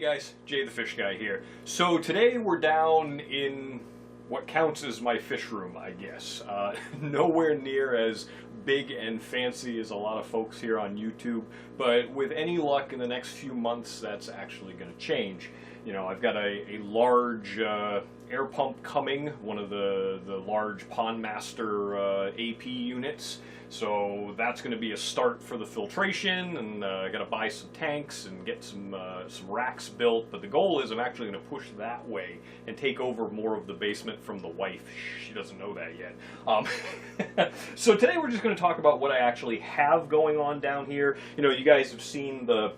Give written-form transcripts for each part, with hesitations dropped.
guys, Jay the Fish Guy here. So today we're down in what counts as my fish room, I guess. Nowhere near as big and fancy as a lot of folks here on YouTube, but with any luck in the next few months that's actually going to change. You know, I've got a large air pump coming, one of the large Pond Master AP units. So that's going to be a start for the filtration, and I got to buy some tanks and get some racks built. But the goal is I'm actually going to push that way and take over more of the basement from the wife. She doesn't know that yet. So today we're just going to talk about what I actually have going on down here. You know, you guys have seen the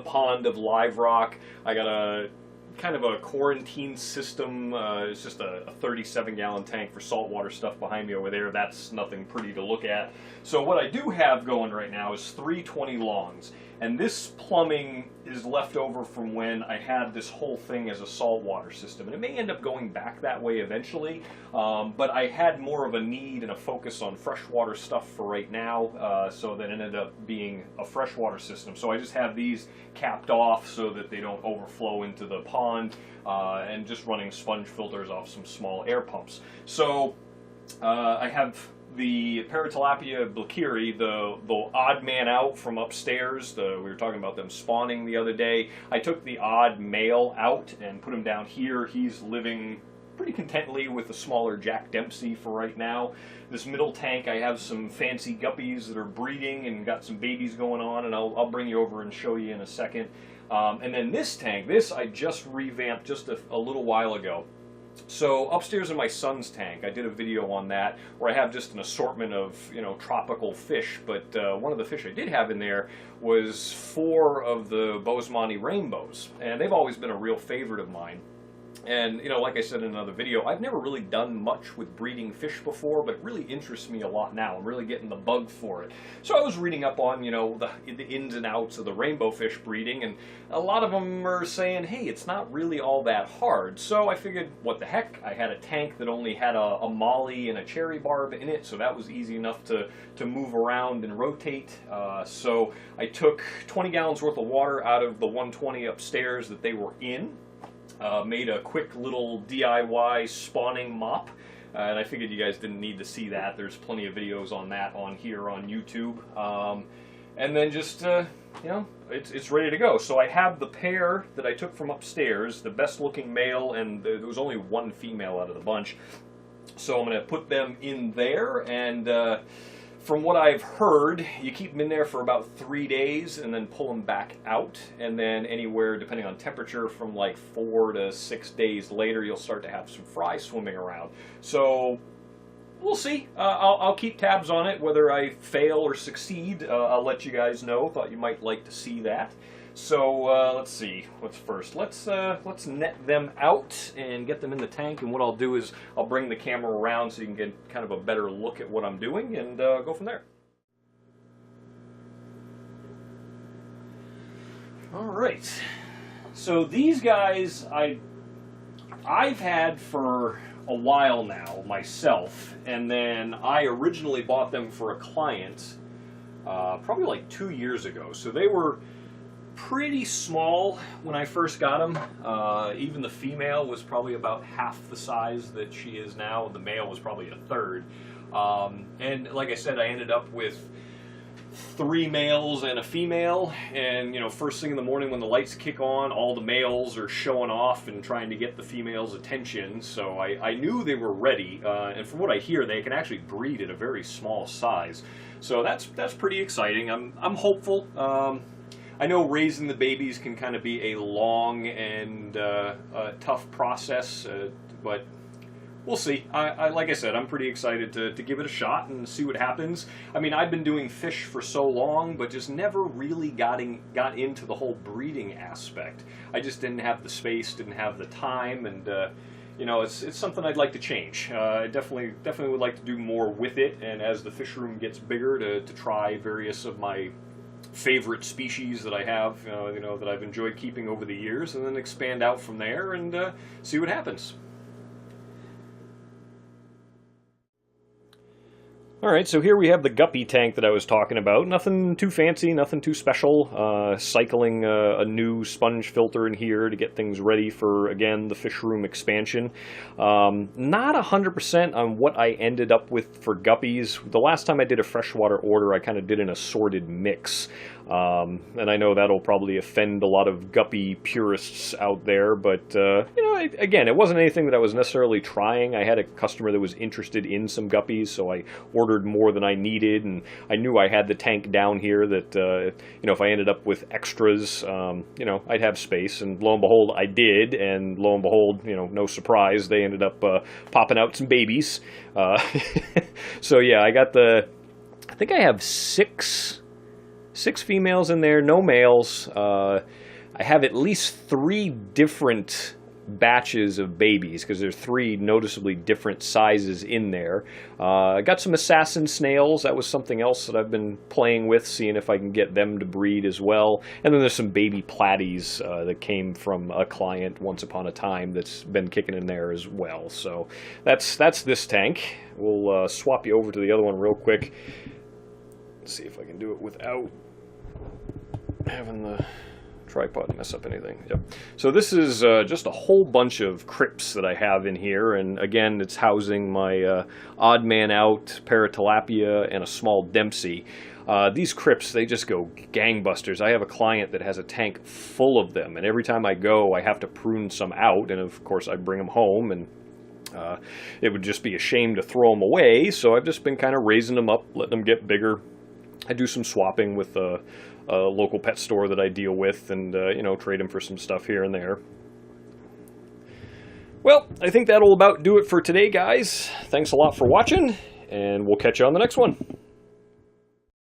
pond of live rock. I got a kind of a quarantine system. It's just a 37-gallon tank for saltwater stuff behind me over there. That's nothing pretty to look at. So what I do have going right now is 320 longs. And this plumbing is left over from when I had this whole thing as a saltwater system. And it may end up going back that way eventually, but I had more of a need and a focus on freshwater stuff for right now, so that ended up being a freshwater system. So I just have these capped off so that they don't overflow into the pond, and just running sponge filters off some small air pumps. So I have the Paratilapia blakeri, the odd man out from upstairs. We were talking about them spawning the other day. I took the odd male out and put him down here. He's living pretty contently with a smaller Jack Dempsey for right now. This middle tank, I have some fancy guppies that are breeding and got some babies going on, and I'll bring you over and show you in a second. And then this tank, this I just revamped just a little while ago. So upstairs in my son's tank, I did a video on that where I have just an assortment of, you know, tropical fish, but one of the fish I did have in there was 4 of the bosemani rainbows, and they've always been a real favorite of mine. And, you know, like I said in another video, I've never really done much with breeding fish before, but it really interests me a lot now. I'm really getting the bug for it. So I was reading up on, you know, the ins and outs of the rainbow fish breeding, and a lot of them are saying, hey, it's not really all that hard. So I figured, what the heck? I had a tank that only had a molly and a cherry barb in it, so that was easy enough to move around and rotate. So I took 20 gallons worth of water out of the 120 upstairs that they were in. Made a quick little DIY spawning mop, and I figured you guys didn't need to see that. There's plenty of videos on that on here on YouTube. And then just, you know, it's ready to go. So I have the pair that I took from upstairs, the best looking male, and there was only one female out of the bunch. So I'm going to put them in there, and from what I've heard, you keep them in there for about 3 days and then pull them back out, and then anywhere, depending on temperature, from like 4 to 6 days later, you'll start to have some fry swimming around. So we'll see. I'll keep tabs on it, whether I fail or succeed. I'll let you guys know. Thought you might like to see that. So let's see, what's first? Let's net them out and get them in the tank, and what I'll do is I'll bring the camera around so you can get kind of a better look at what I'm doing, and go from there. Alright, so these guys I've had for a while now myself, and then I originally bought them for a client probably like 2 years ago. So they were pretty small when I first got them. Even the female was probably about half the size that she is now. The male was probably a third. And like I said, I ended up with 3 males and a female, and, you know, first thing in the morning when the lights kick on, all the males are showing off and trying to get the female's attention. So I knew they were ready, and from what I hear, they can actually breed at a very small size. So that's pretty exciting. I'm hopeful. I know raising the babies can kind of be a long and tough process, but we'll see. Like I said, I'm pretty excited to give it a shot and see what happens. I mean, I've been doing fish for so long, but just never really got into the whole breeding aspect. I just didn't have the space, didn't have the time, and you know, it's something I'd like to change. I definitely would like to do more with it, and as the fish room gets bigger, to try various of my favorite species that I have, you know, that I've enjoyed keeping over the years, and then expand out from there and see what happens. Alright, so here we have the guppy tank that I was talking about. Nothing too fancy, nothing too special. Cycling a new sponge filter in here to get things ready for, again, the fish room expansion. Not 100% on what I ended up with for guppies. The last time I did a freshwater order, I kind of did an assorted mix. And I know that'll probably offend a lot of guppy purists out there, but, you know, again, it wasn't anything that I was necessarily trying. I had a customer that was interested in some guppies, so I ordered more than I needed, and I knew I had the tank down here that, you know, if I ended up with extras, you know, I'd have space, and lo and behold, I did, and lo and behold, you know, no surprise, they ended up popping out some babies. So yeah, I got I think I have six females in there, no males. I have at least 3 different batches of babies because there's 3 noticeably different sizes in there. I got some assassin snails. That was something else that I've been playing with, seeing if I can get them to breed as well. And then there's some baby platies that came from a client once upon a time that's been kicking in there as well. So that's this tank. We'll swap you over to the other one real quick. Let's see if I can do it without having the tripod mess up anything. Yep. So this is just a whole bunch of crypts that I have in here, and again, it's housing my odd man out paratilapia and a small Dempsey. These crypts, they just go gangbusters. I have a client that has a tank full of them, and every time I go, I have to prune some out, and of course I bring them home, and it would just be a shame to throw them away, so I've just been kind of raising them up, letting them get bigger. I do some swapping with a local pet store that I deal with, and you know, trade them for some stuff here and there. Well, I think that'll about do it for today, guys. Thanks a lot for watching, and we'll catch you on the next one.